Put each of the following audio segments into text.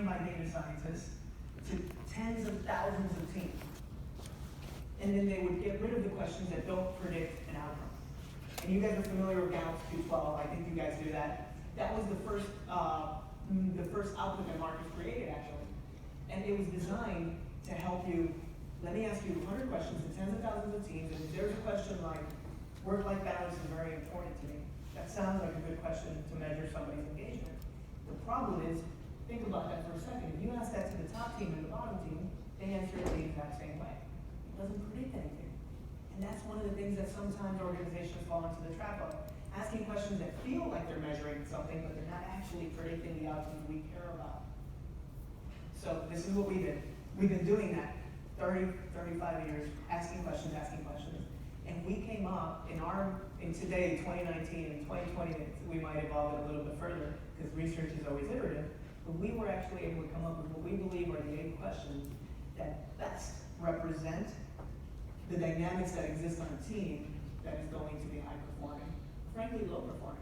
designed by data scientists to tens of thousands of teams. And then they would get rid of the questions that don't predict an outcome. And you guys are familiar with Gallup's Q12. I think you guys do that. That was the first output that Marcus created, actually. And it was designed to help you. Let me ask you 100 questions to tens of thousands of teams, and if there's a question like, work-life balance is very important to me, that sounds like a good question to measure somebody's engagement. The problem is, think about that for a second. If you ask that to the top team and the bottom team, they answer it the exact same way. It doesn't predict anything. And that's one of the things that sometimes organizations fall into the trap of. Asking questions that feel like they're measuring something, but they're not actually predicting the outcomes we care about. So this is what we did. We've been doing that 30, 35 years, asking questions. And we came up in today, 2019, and 2020, we might evolve it a little bit further, because research is always iterative, but we were actually able to come up with what we believe are the 8 questions that best represent the dynamics that exist on a team that is going to be high performing, frankly low performing.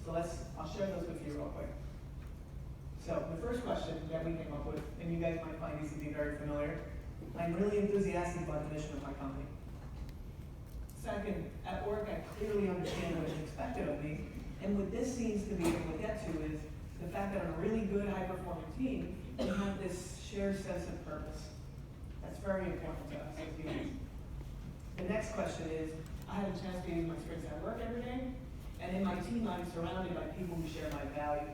So I'll share those with you real quick. So the first question that we came up with, and you guys might find these to be very familiar, I'm really enthusiastic about the mission of my company. Second, at work I clearly understand what is expected of me, and what this seems to be able to get to is the fact that on a really good high performing team, we have this shared sense of purpose. That's very important to us as humans. The next question is, I have a chance to use my strengths at work every day, and in my team I'm surrounded by people who share my values.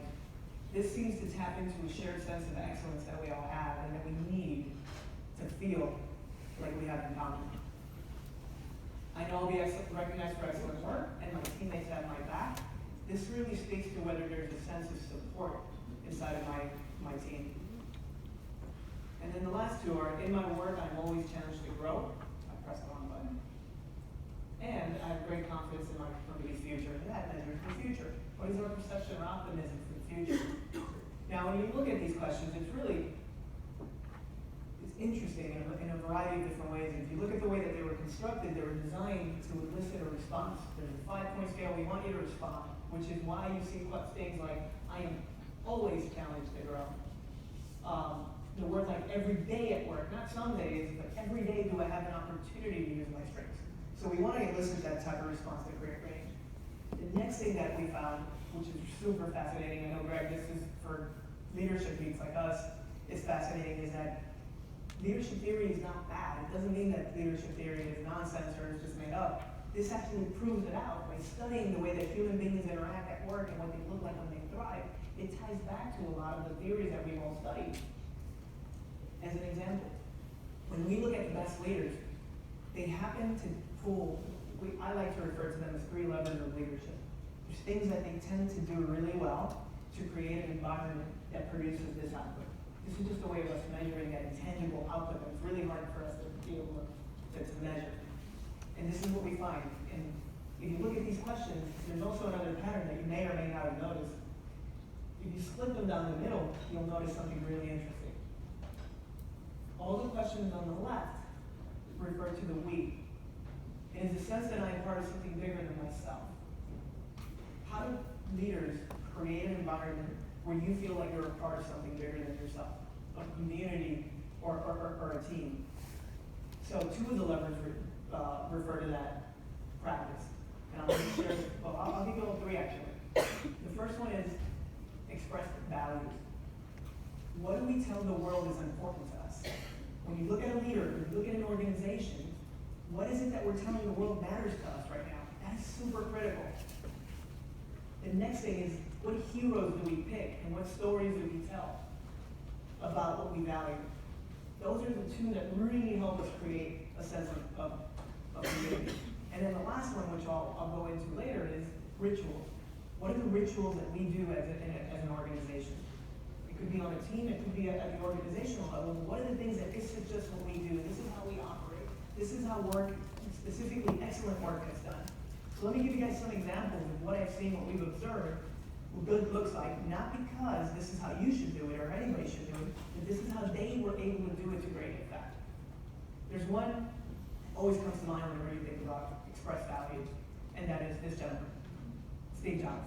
This seems to tap into a shared sense of excellence that we all have and that we need to feel like we have in common. I know I'll be recognized for excellent work, and my teammates have my back. This really speaks to whether there's a sense of support inside of my team. And then the last 2 are, in my work I'm always challenged to grow. I pressed the wrong button. And I have great confidence in my company's future. And that measures the future. What is our perception or optimism for the future? Now, when you look at these questions, it's interesting in a variety of different ways. If you look at the way that they were constructed, they were designed to elicit a response. There's a 5-point scale. We want you to respond, which is why you see things like, I am always challenged to grow. The word like every day at work, not some days, but every day do I have an opportunity to use my strengths. So we want to elicit that type of response to create range. The next thing that we found, which is super fascinating, I know Greg, this is for leadership geeks like us, is fascinating, is that leadership theory is not bad. It doesn't mean that leadership theory is nonsense or is just made up. This actually proves it out by studying the way that human beings interact at work and what they look like when they thrive. It ties back to a lot of the theories that we've all studied. As an example, when we look at the best leaders, they happen to pull, I like to refer to them as 3 levers of leadership. There's things that they tend to do really well to create an environment that produces this output. This is just a way of us measuring that intangible output that's really hard for us to be able to measure. And this is what we find. And if you look at these questions, there's also another pattern that you may or may not have noticed. If you split them down the middle, you'll notice something really interesting. All the questions on the left refer to the we. It is a sense that I am part of something bigger than myself. How do leaders create an environment where you feel like you're a part of something bigger than yourself, a community or a team? So 2 of the levers refer to that practice. And I'm going to share, I'll give you all 3 actually. The first one is express values. What do we tell the world is important to us? When you look at a leader, when you look at an organization, what is it that we're telling the world matters to us right now? That is super critical. The next thing is, what heroes do we pick and what stories do we tell about what we value? Those are the 2 that really help us create a sense of community. And then the last one, which I'll go into later, is rituals. What are the rituals that we do as an organization? It could be on a team, it could be at the organizational level. What are the things that this is just what we do? This is how we operate. This is how work, specifically excellent work, is done. So let me give you guys some examples of what I've seen, what we've observed, what good looks like, not because this is how you should do it or anybody should do it, but this is how they were able to do it to great effect. There's one that always comes to mind whenever you think about express values, and that is this gentleman, Steve Jobs.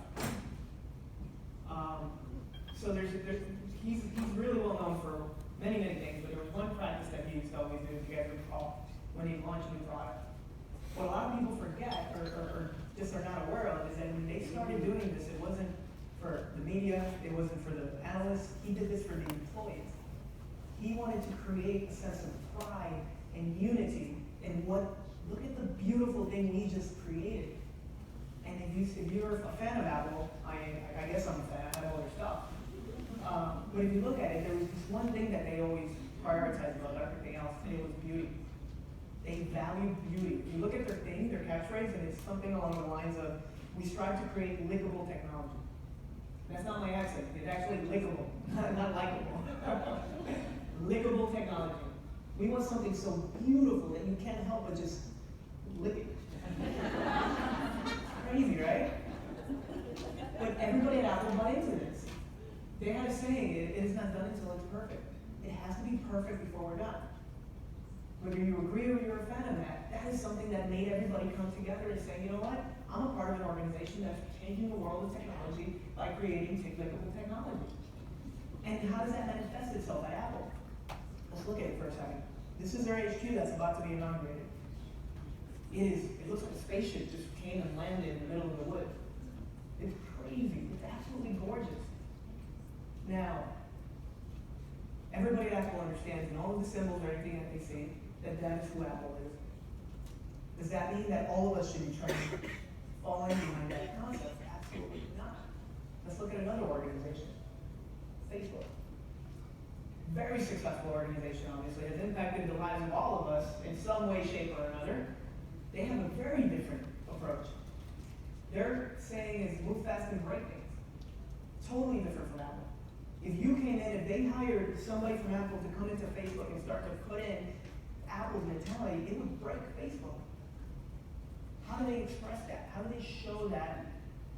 He's really well known for many, many things, but there was one practice that he used to always do, if you guys recall, when he launched a new product. What a lot of people forget, or just are not aware of, is that when they started doing this, it wasn't for the media, it wasn't for the analysts, he did this for the employees. He wanted to create a sense of pride and unity in look at the beautiful thing we just created. And if you're a fan of Apple, I guess I'm a fan, I have all their stuff. But if you look at it, there was this one thing that they always prioritized above everything else, and it was beauty. They valued beauty. If you look at their thing, their catchphrase, and it's something along the lines of, we strive to create lickable technology. That's not my accent, it's actually lickable, not likable. Lickable technology. We want something so beautiful that you can't help but just lick it. Crazy, right? But everybody at Apple bought into this. They had a saying, it is not done until it's perfect. It has to be perfect before we're done. Whether you agree or you're a fan of that, that is something that made everybody come together and say, you know what? I'm a part of an organization that's changing the world of technology by creating lickable technology. And how does that manifest itself at Apple? Let's look at it for a second. This is their HQ that's about to be inaugurated. It looks like a spaceship just came and landed in the middle of the woods. It's crazy, it's absolutely gorgeous. Now, everybody at Apple understands, and all of the symbols or anything that they see, that is who Apple is. Does that mean that all of us should be trying to fall in behind that concept? Absolutely not. Let's look at another organization, Facebook. Very successful organization, obviously, has impacted the lives of all of us in some way, shape, or another. They have a very different approach. Their saying is move fast and break things. Totally different from Apple. If you came in, if they hired somebody from Apple to come into Facebook and start to put in Apple's mentality, it would break Facebook. How do they express that? How do they show that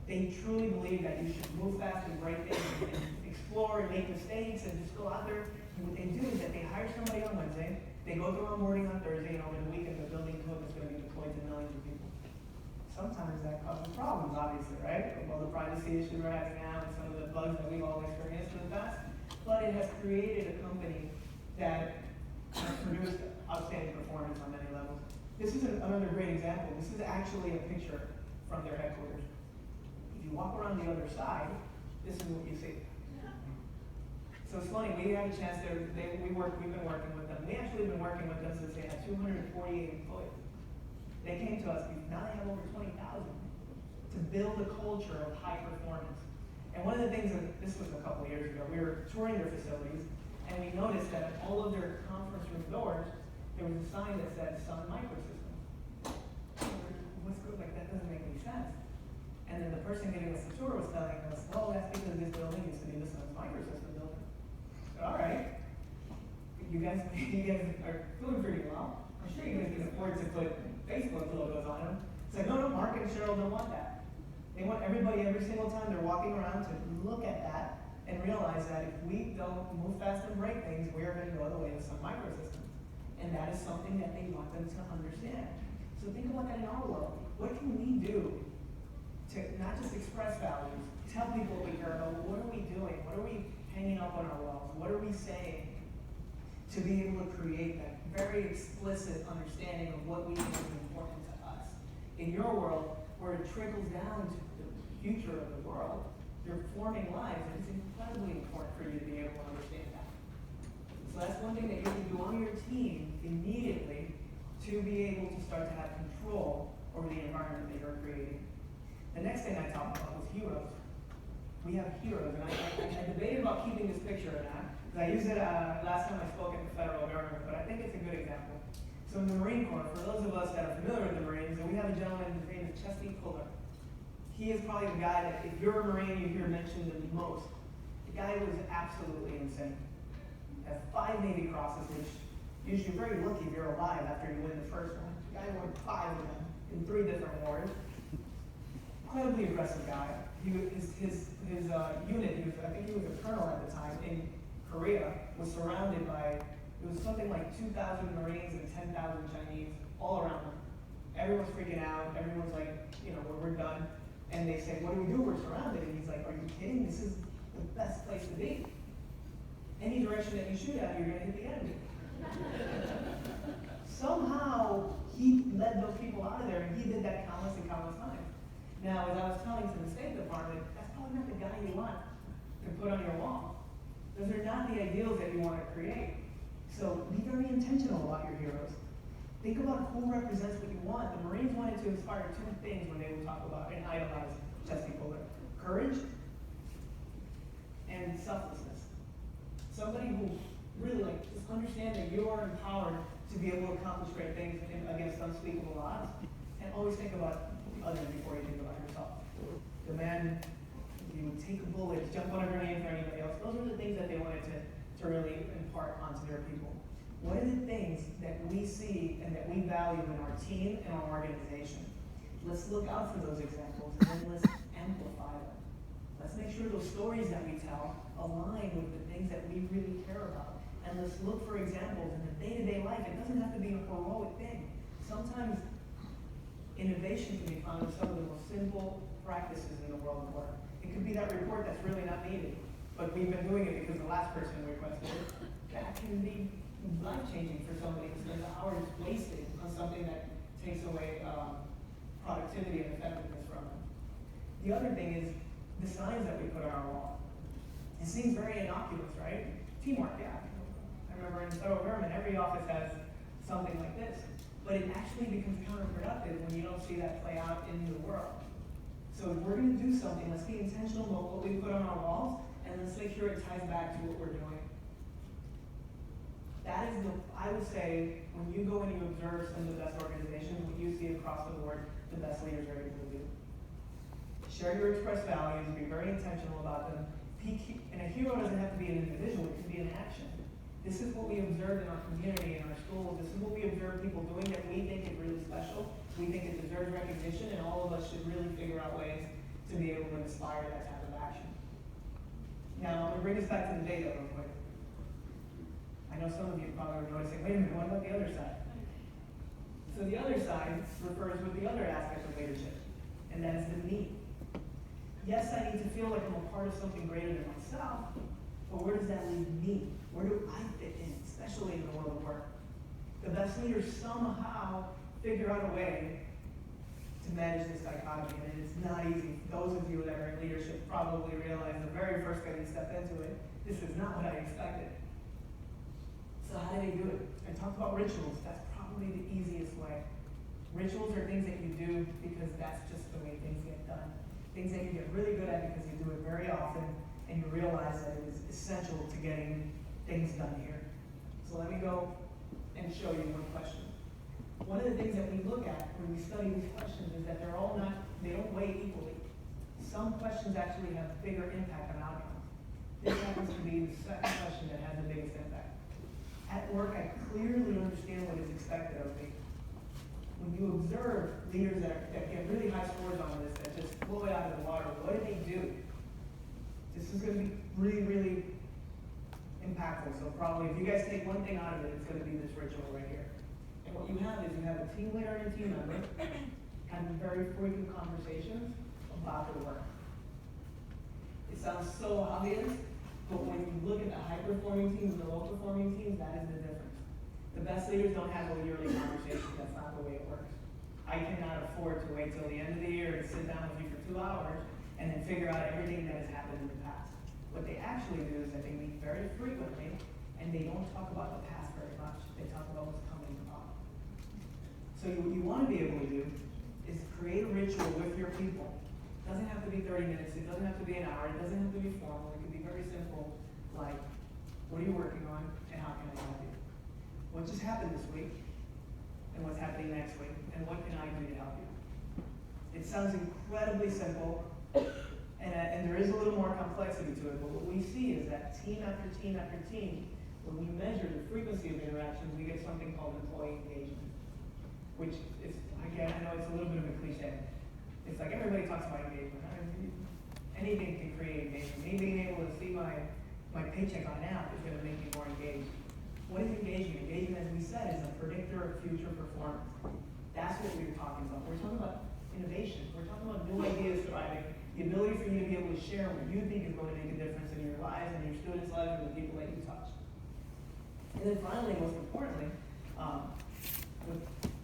they truly believe that you should move fast and break things and explore and make mistakes and just go out there? And what they do is that they hire somebody on Wednesday, they go through onboarding on Thursday, and over the weekend they're building code that's going to be deployed to millions of people. Sometimes that causes problems, obviously, right? With all the privacy issues we're having now and some of the bugs that we've all experienced in the past. But it has created a company that has produced outstanding performance on many levels. This is another great example. This is actually a picture from their headquarters. If you walk around the other side, this is what you see. So it's funny, we had a chance there, we've been working with them. We actually been working with them since they had 248 employees. They came to us, now they have over 20,000, to build a culture of high performance. And one of the things, this was a couple of years ago, we were touring their facilities, and we noticed that at all of their conference room doors, there was a sign that said Sun Microsystems. What's good, like that doesn't make any sense. And then the person giving us the tour was telling us, well, that's because this building used to be the Sun Microsystems building. All right, you guys are doing pretty well. I'm sure you guys can afford to put Facebook logos on them. It's like, no, Mark and Cheryl don't want that. They want everybody every single time they're walking around to look at that and realize that if we don't move fast and break things, we're going to go the way of Sun Microsystems. And that is something that they want them to understand. So think about that in our world. What can we do to not just express values, tell people what we care about, what are we doing? What are we hanging up on our walls? What are we saying to be able to create that very explicit understanding of what we think is important to us? In your world, where it trickles down to the future of the world, your forming lives, it's incredibly important for you to be able to understand that. So that's one thing that you can do on your team immediately to be able to start to have control over the environment that you're creating. The next thing I talked about was heroes. We have heroes, and I debated about keeping this picture or not, because I used it last time I spoke at the federal government, but I think it's a good example. So in the Marine Corps, for those of us that are familiar with the Marines, and we have a gentleman, his name is Chesty Puller. He is probably the guy that, if you're a Marine, you hear mentioned the most. The guy was absolutely insane. Has 5 Navy Crosses, which usually you're very lucky if you're alive after you win the first one. The guy won 5 of them in 3 different wars. Incredibly aggressive guy. His unit, I think he was a colonel at the time, in Korea, was surrounded by, it was something like 2,000 Marines and 10,000 Chinese all around him. Everyone's freaking out. Everyone's like, we're done. And they say, what do we do? We're surrounded. And he's like, are you kidding? This is the best place to be. Any direction that you shoot at, you're gonna hit the enemy. Somehow, he led those people out of there, and he did that countless and countless times. Now, as I was telling to the State Department, that's probably not the guy you want to put on your wall. Those are not the ideals that you want to create. So be very intentional about your heroes. Think about who represents what you want. The Marines wanted to inspire two things when they would talk about and idolize Chesty Puller: courage and selflessness. Somebody who really just understand that you are empowered to be able to accomplish great things against unspeakable odds, and always think about others before you think about yourself. The man, you would take a bullet, jump on a grenade for anybody else. Those are the things that they wanted to really impart onto their people. What are the things that we see and that we value in our team and our organization? Let's look out for those examples, and then let's amplify them. Let's make sure those stories that we tell align with the things that we really care about. And let's look for examples in the day-to-day life. It doesn't have to be a heroic thing. Sometimes innovation can be found in some of the most simple practices in the world of work. It could be that report that's really not needed, but we've been doing it because the last person requested it. That can be life-changing for somebody who spends hours wasted on something that takes away productivity and effectiveness from them. The other thing is the signs that we put on our wall. It seems very innocuous, right? Teamwork, yeah. I remember in federal government, every office has something like this. But it actually becomes counterproductive when you don't see that play out in the world. So if we're going to do something, let's be intentional about what we put on our walls, and let's make sure it ties back to what we're doing. That is, I would say, when you go and you observe some of the best organizations, what you see across the board, the best leaders are able to do. Share your expressed values, be very intentional about them. And a hero doesn't have to be an individual, it can be an action. This is what we observe in our community, in our schools. This is what we observe people doing that we think is really special. We think it deserves recognition, and all of us should really figure out ways to be able to inspire that type of action. Now, I'm going to bring us back to the data real quick. I know some of you probably are noticing, wait a minute, what about the other side? So the other side refers with the other aspect of leadership, and that is the me. Yes, I need to feel like I'm a part of something greater than myself, but where does that leave me? Where do I fit in, especially in the world of work? The best leaders somehow figure out a way to manage this dichotomy, and it's not easy. Those of you that are in leadership probably realize the very first day you step into it, this is not what I expected. So how do they do it? I talked about rituals. That's probably the easiest way. Rituals are things that you do because that's just the way things get done. Things that you get really good at because you do it very often, and you realize that it is essential to getting things done here. So let me go and show you one question. One of the things that we look at when we study these questions is that they don't weigh equally. Some questions actually have bigger impact on outcomes. This happens to be the second question that has the biggest impact. At work, I clearly understand what is expected of me. When you observe leaders that get really high scores on this, that just blow it out of the water, what do they do? This is going to be really, really impactful. So probably if you guys take one thing out of it, it's going to be this ritual right here. And what you have is you have a team leader and a team member having very frequent conversations about their work. It sounds so obvious, but when you look at the high-performing teams and the low-performing teams, that is the difference. The best leaders don't have a yearly conversation. That's not the way it works. I cannot afford to wait till the end of the year and sit down with you for 2 hours and then figure out everything that has happened in the past. What they actually do is that they meet very frequently, and they don't talk about the past very much. They talk about what's coming up. So what you want to be able to do is create a ritual with your people. It doesn't have to be 30 minutes. It doesn't have to be an hour. It doesn't have to be formal. It can be very simple, like, what are you working on, and how can I help you? What just happened this week, and what's happening next week, and what can I do to help you? It sounds incredibly simple, and there is a little more complexity to it, but what we see is that team after team after team, when we measure the frequency of interactions, we get something called employee engagement, which is, again, I know it's a little bit of a cliche. It's like everybody talks about engagement. Anything can create engagement. Me being able to see my paycheck on an app is going to make me more engaged. What is engagement? Engagement, as we said, is a predictor of future performance. That's what we were talking about. We're talking about innovation. We're talking about new ideas thriving The ability for you to be able to share what you think is going to make a difference in your lives and your students' lives and the people that you touch. And then finally, most importantly,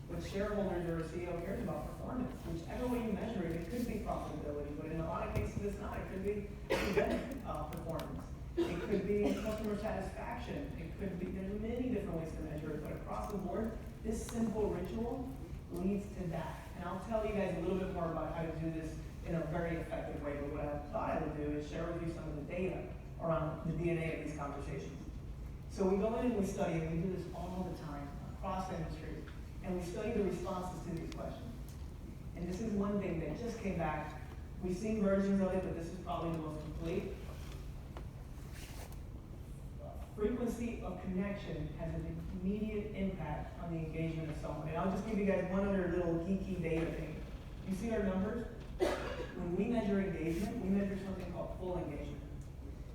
with shareholders or a CEO cares about performance, whichever way you measure it, it could be profitability, but in a lot of cases it's not. It could be event performance. It could be customer satisfaction. It could be, there's many different ways to measure it, but across the board, this simple ritual leads to that. And I'll tell you guys a little bit more about how to do this in a very effective way, but what I thought I would do is share with you some of the data around the DNA of these conversations. So we go in and we study, and we do this all the time, across industries, and we study the responses to these questions. And this is one thing that just came back. We've seen versions of it, but this is probably the most complete. Frequency of connection has an immediate impact on the engagement of someone. And I'll just give you guys one other little geeky data thing. You see our numbers? When we measure engagement, we measure something called full engagement.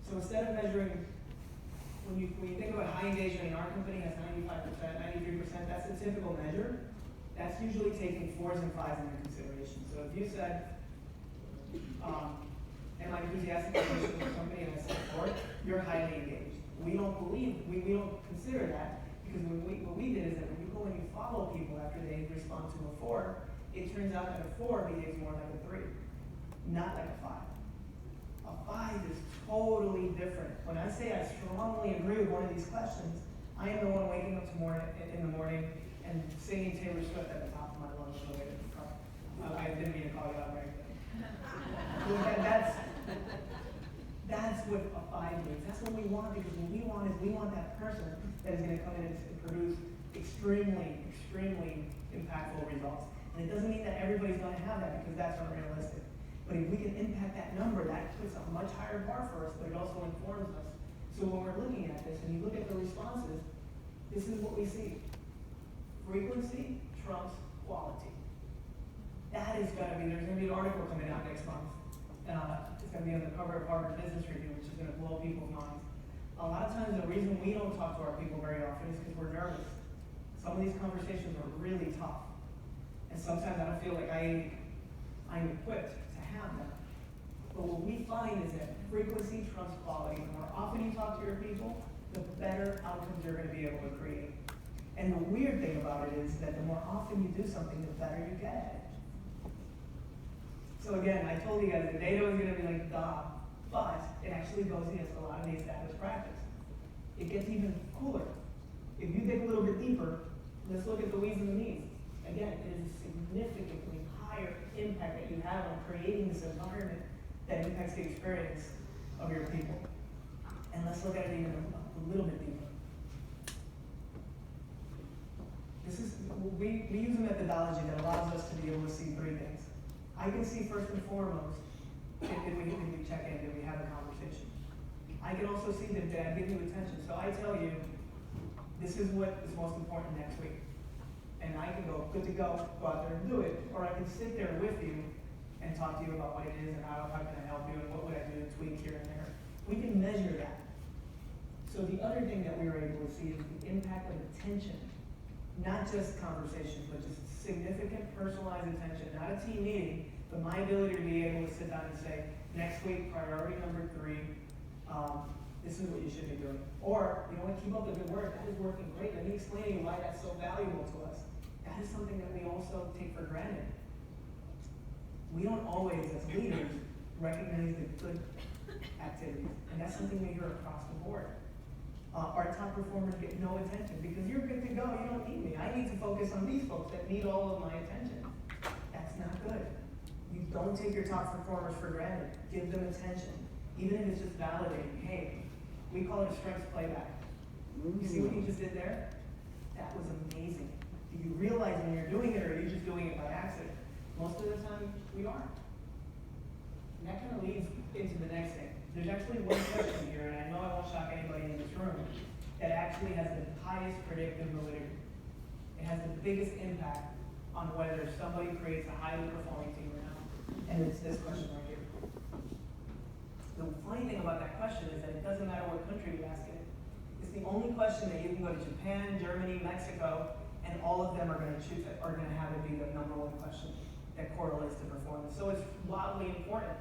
So instead of measuring, when you think about high engagement in our company has 95%, 93%, that's a typical measure. That's usually taking 4s and 5s into consideration. So if you said, am I enthusiastic about the company and I said 4, you're highly engaged. We don't consider that, because what we did is that when you go and you follow people after they respond to a 4, it turns out that a 4 behaves more like a 3, not like a 5. A 5 is totally different. When I say I strongly agree with one of these questions, I am the one waking up in the morning and singing Taylor Swift at the top of my lungs on the way to the car. I didn't mean to call you out right there. That's what a 5 means. That's what we want, because what we want is we want that person that is going to come in and produce extremely, extremely impactful results. And it doesn't mean that everybody's going to have that, because that's unrealistic. But if we can impact that number, that puts a much higher bar for us, but it also informs us. So when we're looking at this, and you look at the responses, this is what we see. Frequency trumps quality. That is going to be, there's going to be an article coming out next month. It's going to be on the cover of Harvard Business Review, which is going to blow people's minds. A lot of times the reason we don't talk to our people very often is because we're nervous. Some of these conversations are really tough. And sometimes I don't feel like I'm equipped to have them. But what we find is that frequency trumps quality. The more often you talk to your people, the better outcomes you're going to be able to create. And the weird thing about it is that the more often you do something, the better you get at it. So again, I told you guys the data was going to be like, duh, but it actually goes against a lot of the established practice. It gets even cooler. If you dig a little bit deeper, let's look at the weeds and the needs. Again, it is a significantly higher impact that you have on creating this environment that impacts the experience of your people. And let's look at it even a little bit deeper. We use a methodology that allows us to be able to see 3 things. I can see first and foremost, did we check in, did we have a conversation? I can also see that I give you attention. So I tell you, this is what is most important next week. And I can go, good to go out there and do it. Or I can sit there with you and talk to you about what it is and how can I help you and what would I do to tweak here and there. We can measure that. So the other thing that we were able to see is the impact of attention. Not just conversation, but just significant personalized attention. Not a team meeting, but my ability to be able to sit down and say, next week, priority number 3, this is what you should be doing. Or, you know what, keep up the good work. That is working great. Let me explain to you why that's so valuable to us. That is something that we also take for granted. We don't always, as leaders, recognize the good activities. And that's something we hear across the board. Our top performers get no attention because you're good to go, you don't need me. I need to focus on these folks that need all of my attention. That's not good. You don't take your top performers for granted. Give them attention. Even if it's just validating. Hey, we call it a strengths playback. You see what you just did there? That was amazing. Do you realize when you're doing it, or are you just doing it by accident? Most of the time, we are. And that kind of leads into the next thing. There's actually one question here, and I know I won't shock anybody in this room, that actually has the highest predictive validity. It has the biggest impact on whether somebody creates a highly performing team or not. And it's this question right here. The funny thing about that question is that it doesn't matter what country you ask it. It's the only question that you can go to Japan, Germany, Mexico, and all of them are going to have it be the #1 question that correlates to performance. So it's wildly important.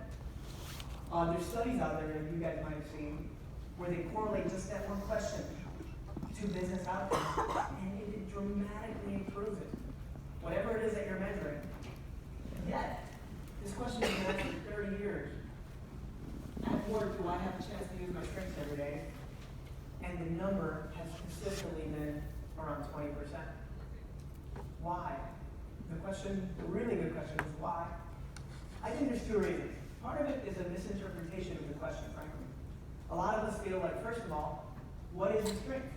There's studies out there that you guys might have seen where they correlate just that one question to business outcomes, and it dramatically improves it. Whatever it is that you're measuring. Yet, this question has been asked for 30 years. At work, do I have a chance to use my strengths every day? And the number has consistently been around 20%. Why? The really good question is why? I think there's two reasons. Part of it is a misinterpretation of the question, frankly. A lot of us feel like, first of all, what is a strength?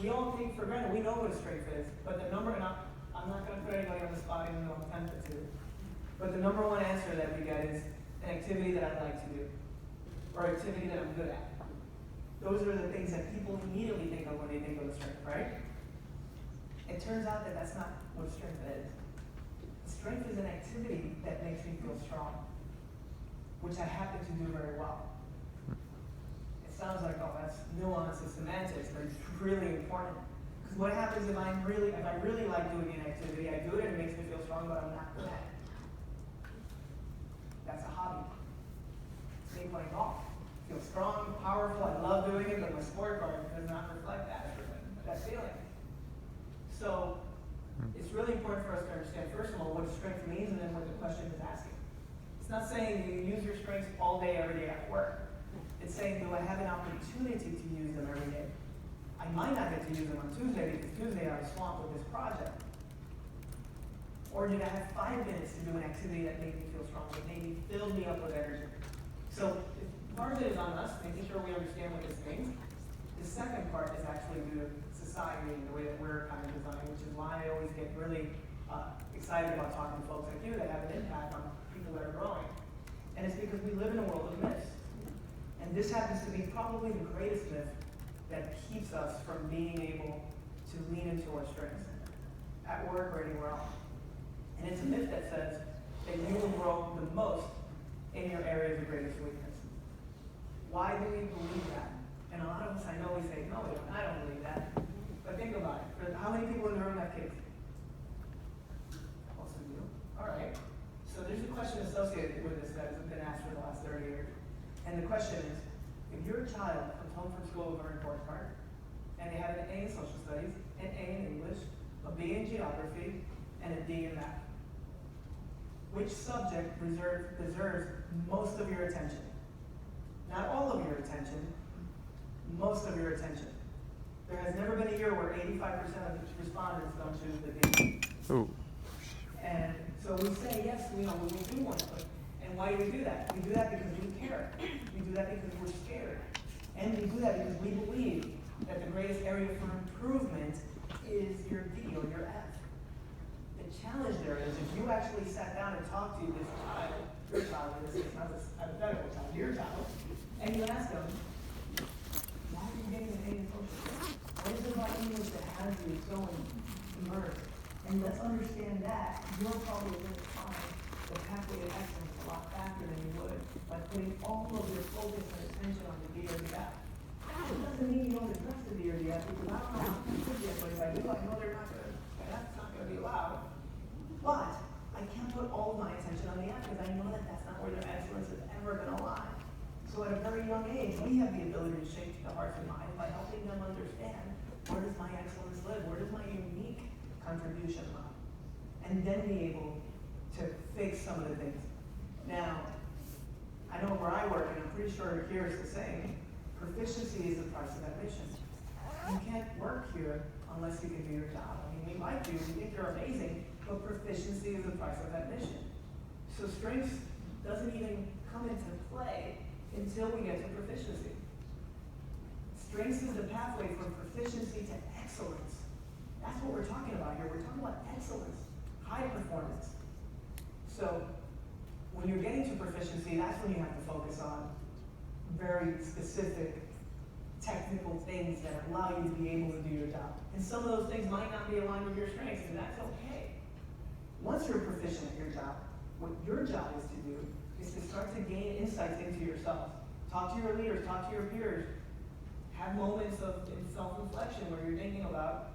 We all take for granted, we know what a strength is, but the number, and I'm not going to put anybody on the spot even though I'm tempted to, but the number one answer that we get is an activity that I'd like to do, or activity that I'm good at. Those are the things that people immediately think of when they think of a strength, right? It turns out that that's not what strength is. Strength is an activity that makes me feel strong, which I happen to do very well. It sounds like, oh, that's nuance and semantics, but it's really important. Because what happens if I really like doing an activity, I do it and it makes me feel strong, but I'm not good at it. That's a hobby. It's me playing golf. I feel strong, powerful, I love doing it, but my scorecard does not reflect that feeling. So it's really important for us to understand, first of all, what strength means and then what the question is asking. It's not saying you use your strengths all day, every day at work. It's saying, do I have an opportunity to use them every day? I might not get to use them on Tuesday because Tuesday I was swamped with this project. Or did I have 5 minutes to do an activity that made me feel strong, that maybe filled me up with energy? So part of it is on us, making sure we understand what this means. The second part is actually due to society and the way that we're kind of designed, which is why I always get really excited about talking to folks like you that have an impact on people that are growing. And it's because we live in a world of myths. And this happens to be probably the greatest myth that keeps us from being able to lean into our strengths at work or anywhere else. And it's a myth that says that you will grow the most in your areas of greatest weakness. Why do we believe that? And a lot of us, I know, we say, no, I don't believe that. But think about it. How many people in the room have kids? Most of you. All right. So there's a question associated with this that has been asked for the last 30 years. And the question is, if your child comes home from school with a report card, and they have an A in social studies, an A in English, a B in geography, and a D in math, which subject deserves most of your attention? Not all of your attention, most of your attention. There has never been a year where 85% of the respondents don't choose the D. Ooh. And so we say, yes, we do want to put. And why do we do that? We do that because we care. We do that because we're scared. And we do that because we believe that the greatest area for improvement is your D or your F. The challenge there is if you actually sat down and talked to this child, your child, in this case, not this hypothetical child, your child, and you ask them, why are you getting an A in social studies? What is it about English that has you so immersed? And let's understand that you're probably going to find the pathway to excellence a lot faster than you would by putting all of your focus and attention on the D or the F. It doesn't mean you don't address the D or the F because I don't know how to do it, but if I do, I know they're not going to, that's not going to be allowed. But I can't put all of my attention on the F because I know that that's not where their excellence is ever going to lie. So at a very young age, we have the ability to shape the hearts and minds by helping them understand where does my excellence live, where does my unique contribution lie, and then be able to fix some of the things. Now, I know where I work, and I'm pretty sure here it's the same. Proficiency is the price of admission. You can't work here unless you can do your job. I mean, we like you, we think you're amazing, but proficiency is the price of admission. So strengths doesn't even come into play until we get to proficiency. Strengths is the pathway from proficiency to excellence. That's what we're talking about here. We're talking about excellence, high performance. So when you're getting to proficiency, that's when you have to focus on very specific technical things that allow you to be able to do your job. And some of those things might not be aligned with your strengths, and that's okay. Once you're proficient at your job, what your job is to do is to start to gain insights into yourself. Talk to your leaders, talk to your peers. Have moments of self-reflection where you're thinking about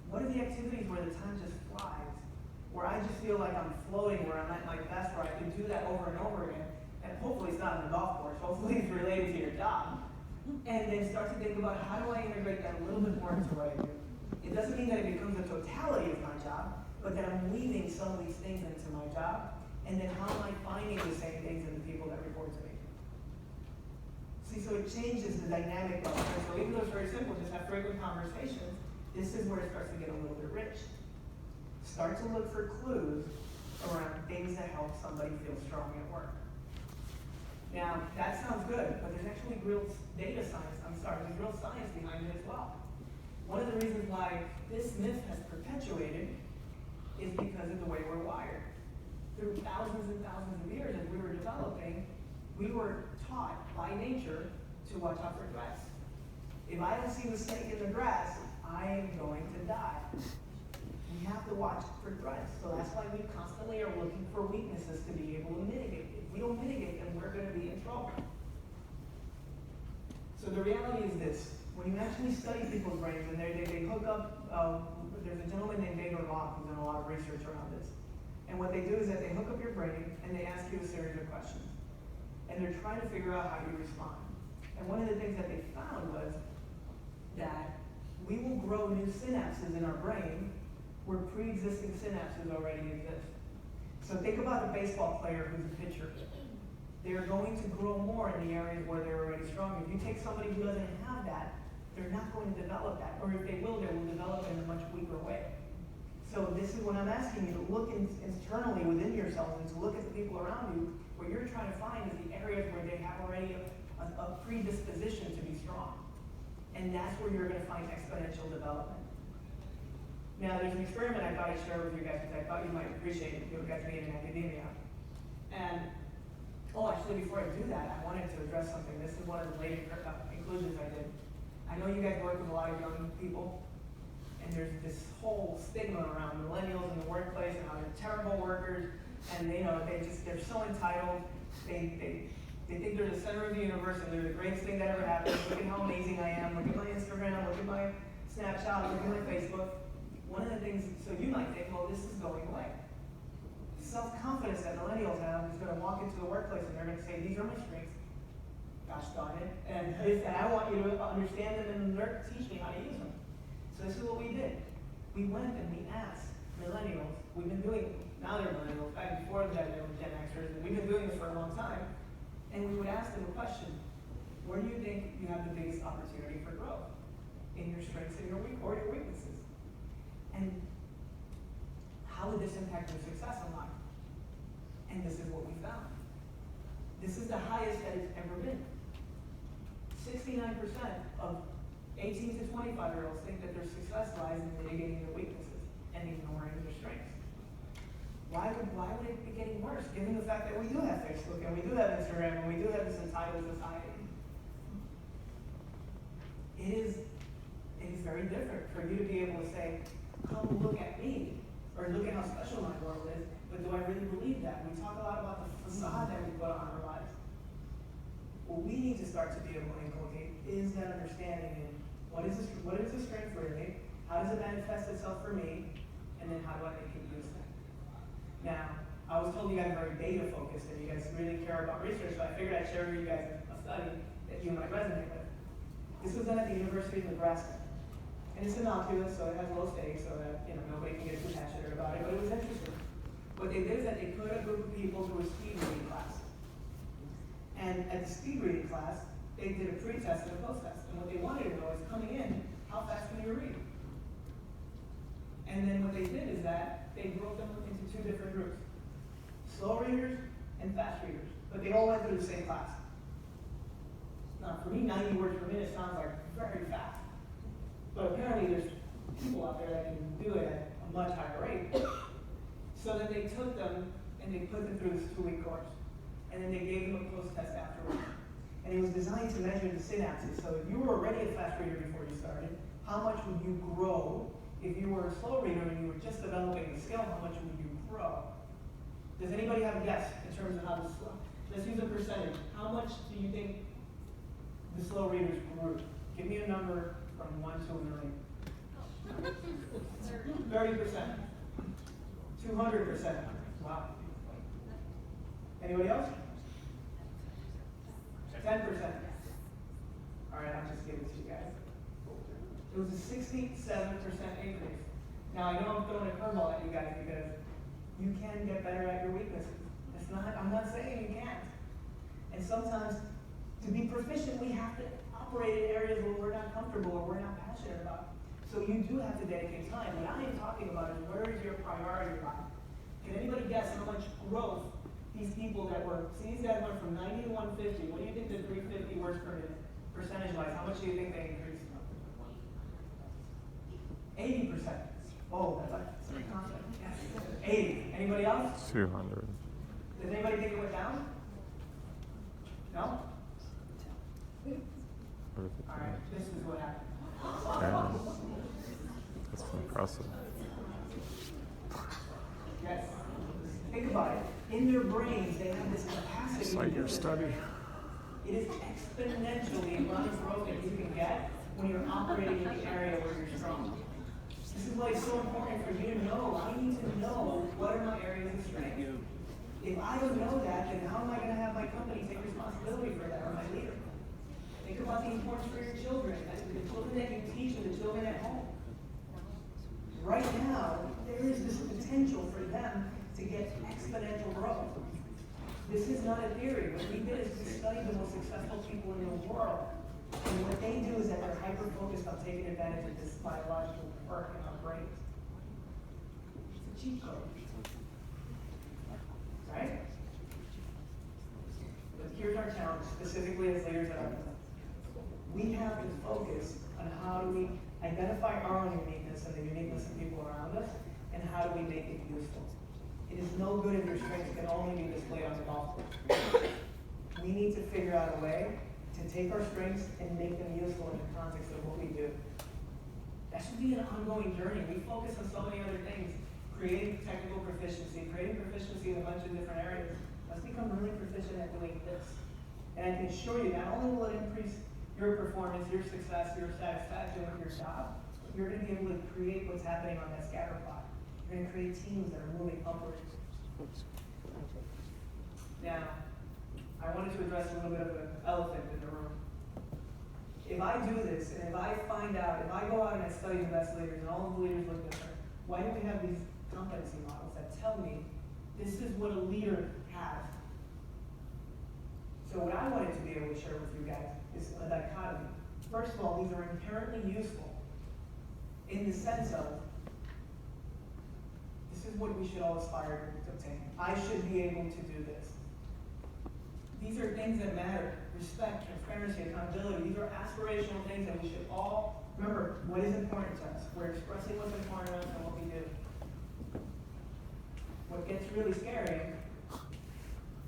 what are the activities where the time just flies, where I just feel like I'm floating, where I'm at my best, where I can do that over and over again. And and hopefully it's not on the golf course, hopefully it's related to your job, and then start to think about how do I integrate that a little bit more into what I do. It doesn't mean that it becomes the totality of my job, but that I'm weaving some of these things into my job, and then how am I finding the same things in the people that report to me? See, so it changes the dynamic of it. So even though it's very simple, just have frequent conversations, this is where it starts to get a little bit rich. Start to look for clues around things that help somebody feel strong at work. Now, that sounds good, but there's actually real data science, there's real science behind it as well. One of the reasons why this myth has perpetuated is because of the way we're wired. Through thousands and thousands of years as we were developing, we were taught by nature to watch out for threats. If I don't see the snake in the grass, I am going to die. We have to watch for threats. So that's why we constantly are looking for weaknesses to be able to mitigate. If we don't mitigate them, we're going to be in trouble. So the reality is this. When you actually study people's brains, and they hook up, there's a gentleman named David Locke who's done a lot of research around this. And what they do is that they hook up your brain and they ask you a series of questions. And they're trying to figure out how you respond. And one of the things that they found was that we will grow new synapses in our brain where pre-existing synapses already exist. So think about a baseball player who's a pitcher. They're going to grow more in the areas where they're already strong. If you take somebody who doesn't have that, they're not going to develop that. Or if they will develop in a much weaker way. So this is what I'm asking you to look internally within yourselves and to look at the people around you. What you're trying to find is the areas where they have already a predisposition to be strong. And that's where you're going to find exponential development. Now, there's an experiment I thought I'd share with you guys because I thought you might appreciate it, you guys being in academia. And, actually, before I do that, I wanted to address something. This is one of the later inclusions I did. I know you guys work with a lot of young people, and there's this whole stigma around millennials in the workplace and how they're terrible workers, and they're so entitled. They think they're the center of the universe and they're the greatest thing that ever happened. Look at how amazing I am. Look at my Instagram. Look at my Snapchat. Look at my Facebook. One of the things, so you might think, well, this is going away. Self-confidence that millennials have is going to walk into the workplace and they're going to say, these are my strengths. Gosh darn it. And I want you to understand them and teach me how to use them. So this is what we did. We went and we asked millennials. We've been doing, now they're millennials, back before that they were Gen Xers, and we've been doing this for a long time. And we would ask them a question. Where do you think you have the biggest opportunity for growth? In your strengths and your weaknesses. And how would this impact your success in life? And this is what we found. This is the highest that it's ever been. 69% of 18 to 25-year-olds think that their success lies in mitigating their weaknesses and ignoring their strengths. Why would it be getting worse, given the fact that we do have Facebook and we do have Instagram and we do have this entitled society? It is very different for you to be able to say, come look at me, or look at how special my world is, but do I really believe that? We talk a lot about the facade that we put on our lives. What we need to start to be able to inculcate is that understanding in what is the strength for me, how does it manifest itself for me, and then how do I make it useful? Now, I was told you guys are very data focused and you guys really care about research, so I figured I'd share with you guys a study that you might resonate with. This was done at the University of Nebraska. And it's innocuous, so it has low stakes, so that nobody can get too passionate about it, but it was interesting. What they did is that they put a group of people through a speed reading class. And at the speed reading class, they did a pre-test and a post-test. And what they wanted to know is, coming in, how fast can you read? And then what they did is that they broke them into two different groups. Slow readers and fast readers. But they all went through the same class. Now, for me, 90 words per minute sounds like very fast. But apparently there's people out there that can do it at a much higher rate. So then they took them and they put them through this 2-week course. And then they gave them a post-test afterwards. And it was designed to measure the synapses. So if you were already a fast reader before you started, how much would you grow? If you were a slow reader and you were just developing the skill, how much would you grow? Does anybody have a guess in terms of how this slow? Let's use a percentage. How much do you think the slow readers grew? Give me a number from 1 to a million. 30%. 200%. Wow. Anybody else? 10%. All right, I'll just give it to you guys. It was a 67% increase. Now, I know I'm throwing a curveball at you guys because you can get better at your weaknesses. I'm not saying you can't. And sometimes, to be proficient, we have to operate in areas where we're not comfortable or we're not passionate about. So you do have to dedicate time. What I am talking about is where is your priority lie? Can anybody guess how much growth these people that were, see these guys went from 90 to 150. What do you think the 350 words per minute, percentage-wise, how much do you think they increased? 80%. Oh, that's very confident. Yes. 80. Anybody else? 200. Does anybody think it went down? No? Alright, this is what happened. Yeah. That's impressive. Yes. Think about it. In their brains, they have this capacity. Cite your study. It is exponentially the amount of growth that you can get when you're operating in the area where you're strong. This is why it's so important for you to know. I need to know what are my areas of strength. If I don't know that, then how am I going to have my company take responsibility for that, or my leader? Think about the importance for your children, the children that you teach and the children at home. Right now, there is this potential for them to get exponential growth. This is not a theory. What we did is we studied the most successful people in the world. And what they do is that they're hyper-focused on taking advantage of this biological quirk in our brains. It's a cheat code. Right? But here's our challenge, specifically as leaders at our business. We have to focus on how do we identify our own uniqueness and the uniqueness of people around us, and how do we make it useful. It is no good if your strengths can only be displayed on the golf course. We need to figure out a way to take our strengths and make them useful in the context of what we do. That should be an ongoing journey. We focus on so many other things. Creating technical proficiency, creating proficiency in a bunch of different areas. Let's become really proficient at doing this. And I can assure you, not only will it increase your performance, your success, your satisfaction with your job, you're going to be able to create what's happening on that scatter plot. You're going to create teams that are moving upwards. Now, I wanted to address a little bit of an elephant in the room. If I do this, and if I find out, if I go out and I study the best leaders, and all of the leaders look different, why do we have these competency models that tell me this is what a leader has? So what I wanted to be able to share with you guys is a dichotomy. First of all, these are inherently useful in the sense of this is what we should all aspire to obtain. I should be able to do this. These are things that matter. Respect, transparency, accountability. These are aspirational things that we should all remember. What is important to us? We're expressing what's important to us and what we do. What gets really scary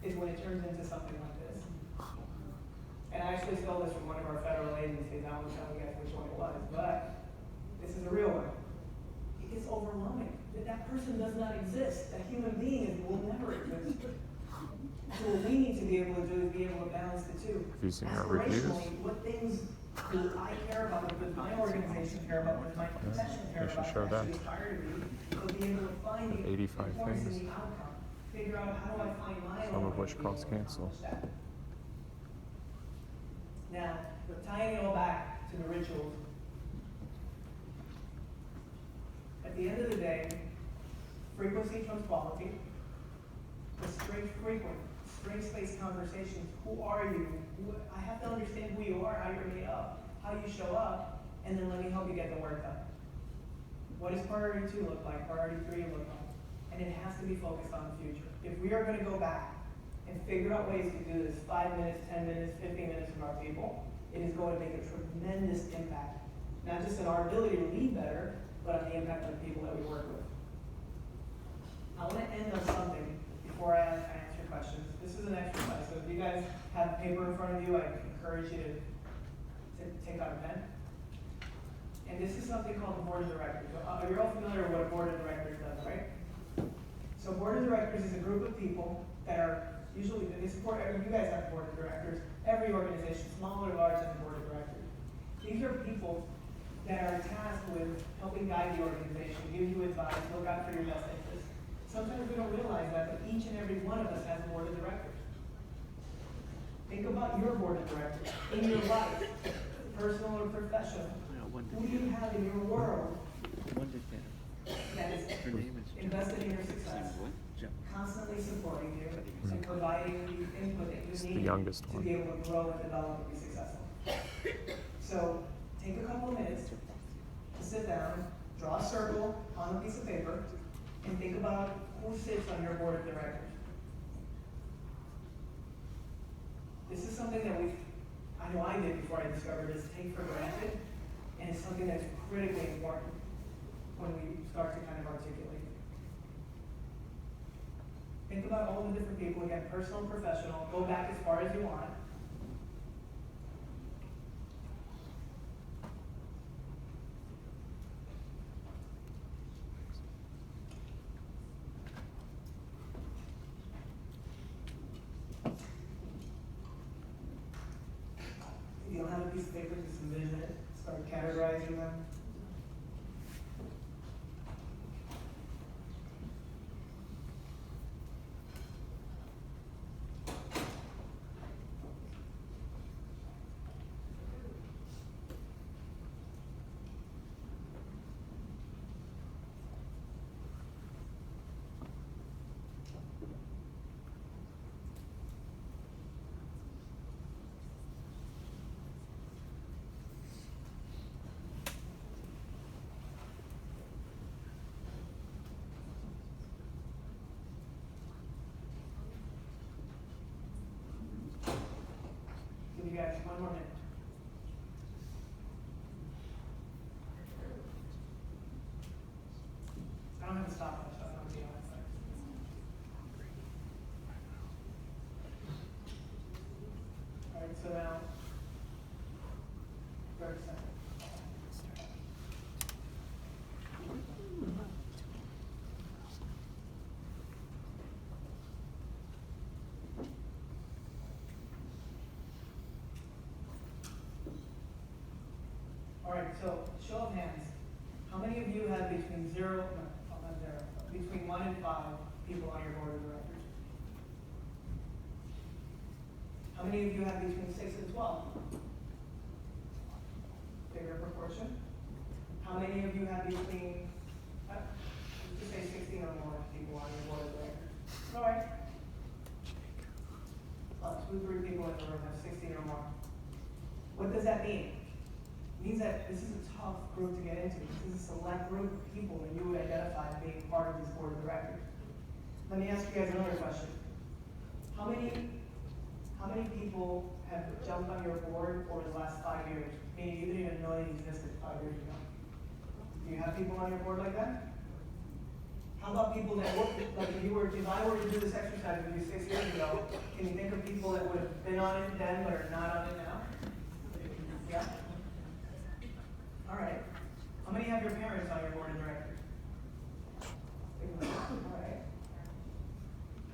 is when it turns into something like this. And I actually stole this from one of our federal agencies. I won't tell you guys which one it was, but this is a real one. It gets overwhelming. That person does not exist. That human being will never exist. So what we need to be able to do is be able to balance the two. Aspirationally, what things do I care about, what does my organization care about, what does my profession care about, actually aspire to be, but be able to find the 85 importance things. in the outcome. Figure out how do I find my Some own of which way to be cost able to cancel. accomplish that. Now, tying it all back to the rituals, at the end of the day, frequency trumps quality. Let's frequent, strengths-based conversations. Who are you? I have to understand who you are, how you're made up, how you show up, and then let me help you get the work done. What does priority 2 look like? Priority 3 look like? And it has to be focused on the future. If we are going to go back and figure out ways to do this 5 minutes, 10 minutes, 15 minutes from our people, it is going to make a tremendous impact. Not just in our ability to lead better, but on the impact of the people that we work with. I want to end on something before I answer questions. This is an exercise, so if you guys have paper in front of you, I encourage you to take out a pen. And this is something called the board of directors. You're all familiar with what a board of directors does, right? So board of directors is a group of people that are usually, they support, you guys have a board of directors. Every organization, small or large, has a board of directors. These are people that are tasked with helping guide the organization, give you advice, look out for your best interests. Sometimes we don't realize that, but each and every one of us has a board of directors. Think about your board of directors, in your life, personal or professional. Who do you have in your world that is invested in your success, constantly supporting you, and providing the input that you It's the need youngest to one. be able to grow and develop and be successful? So take a couple of minutes to sit down, draw a circle on a piece of paper, and think about who sits on your board of directors. This is something that I know I did before I discovered this, take for granted, and it's something that's critically important when we start to kind of articulate. Think about all the different people, again, personal, professional, go back as far as you want. If you don't have a piece of paper, just envision it, start categorizing them. Give you guys one more minute. I don't have a stopwatch, so I don't have to be honest. All right, so now, 30 seconds. All right, so show of hands. How many of you have between between 1 and 5 people on your board of directors? How many of you have between 6 and 12? Bigger proportion. How many of you have between, let's just say 16 or more people on your board of directors? All right. 2-3 people in the room have 16 or more. What does that mean? It means that this is a tough group to get into. This is a select group of people that you would identify as being part of this board of directors. Let me ask you guys another question. How many people have jumped on your board over the last 5 years? Meaning you didn't even know they existed 5 years ago. Do you have people on your board like that? How about people that work, like if I were to do this exercise with you 6 years ago, can you think of people that would have been on it then but are not on it now? Yeah? All right. How many have your parents on your board of directors? All right.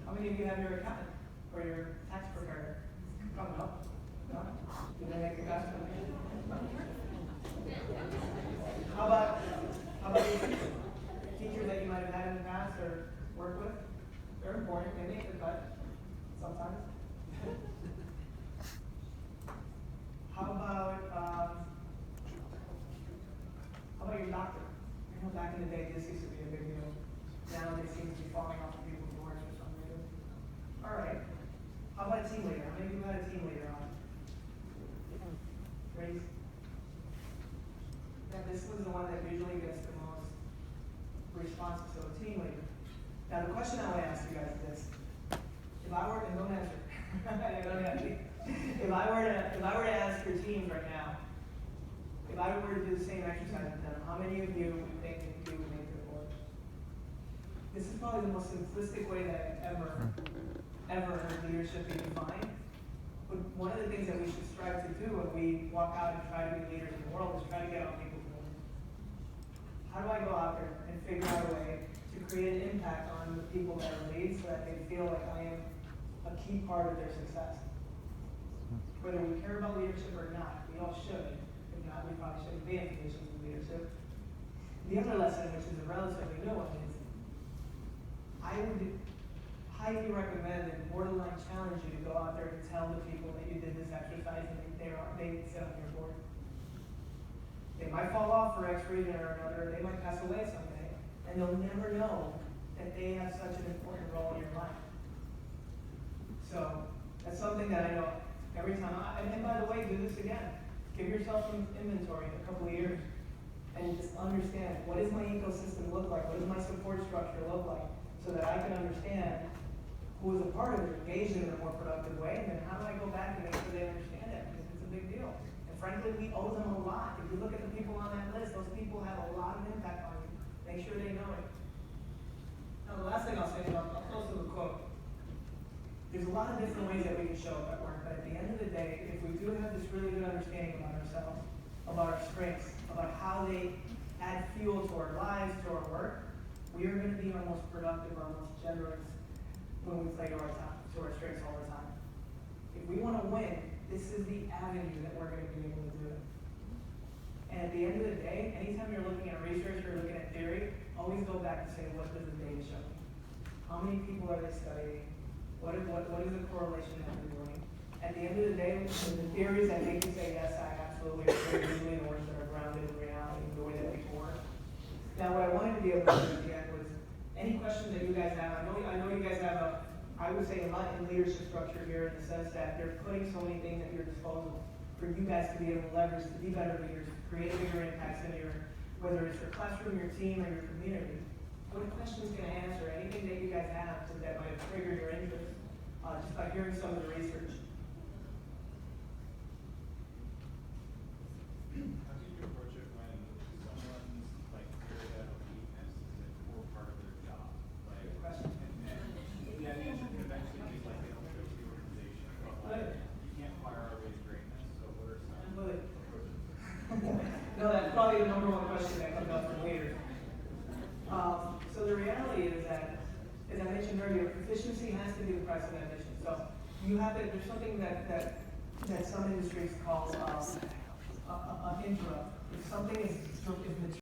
How many of you have your accountant or your tax preparer? Come up. No? Did I make the guys come in? How about teachers that you might have had in the past or worked with? They're important. They make the cut sometimes. How about your doctor? I know back in the day this used to be a big deal. Now it seems to be falling off of people's doors for some reason. All right. How about a team leader? How many of you had a team leader on? Grace? Yeah, this was the one that usually gets the most responses, so a team leader. Now the question I want to ask you guys is this. If I were, and don't answer. Don't answer. If I were to ask your teams right now, if I were to do the same exercise with them, how many of you would think that you would make their board? This is probably the most simplistic way that I've ever heard leadership be defined. But one of the things that we should strive to do when we walk out and try to be leaders in the world is try to get on people's boards. How do I go out there and figure out a way to create an impact on the people that are leads so that they feel like I am a key part of their success? Whether we care about leadership or not, we all should. If not, we probably shouldn't be in positions of leadership. The other lesson, which is a relatively new one, is I would highly recommend and borderline challenge you to go out there and tell the people that you did this exercise and they sit on your board. They might fall off for X reason or another, they might pass away someday, and they'll never know that they have such an important role in your life. So, that's something that I know every time, and by the way, do this again. Give yourself some inventory in a couple of years, and just understand, what does my ecosystem look like? What does my support structure look like? So that I can understand who is a part of it, engage in a more productive way, and then how do I go back and make sure they understand it? Because it's a big deal. And frankly, we owe them a lot. If you look at the people on that list, those people have a lot of impact on you. Make sure they know it. Now, the last thing I'll say, and I'll close with a quote. There's a lot of different ways that we can show up at work, but at the end of the day, if we do have this really good understanding about ourselves, about our strengths, about how they add fuel to our lives, to our work, we are going to be our most productive, our most generous when we play to our time, to our strengths all the time. If we want to win, this is the avenue that we're going to be able to do it. And at the end of the day, anytime you're looking at research or looking at theory, always go back and say, what does the data show me? How many people are they studying? What is the correlation that they're doing? At the end of the day, the theories that make you say, yes, I absolutely agree, usually the ones that are grounded in reality, the way that people work. Now, what I wanted to be able to do again was, any questions that you guys have, I know you guys have I would say a lot in leadership structure here in the sense that they're putting so many things at your disposal for you guys to be able to leverage, to be better leaders, to create bigger impacts in whether it's your classroom, your team, or your community. What questions can I answer? Anything that you guys have that might trigger your interest, just by hearing some of the research. How do you approach it when someone's like area of weakness is a core part of their job? Like, Good question. and yeah, it should eventually be like they don't go to the organization, but like, you can't fire our way to greatness. So what are some But approaches? no, that's probably the number one question that comes up from leaders. So the reality is that, as I mentioned earlier, proficiency has to be the price of admission. So you have to, there's something that some industries call an interrupt. If something is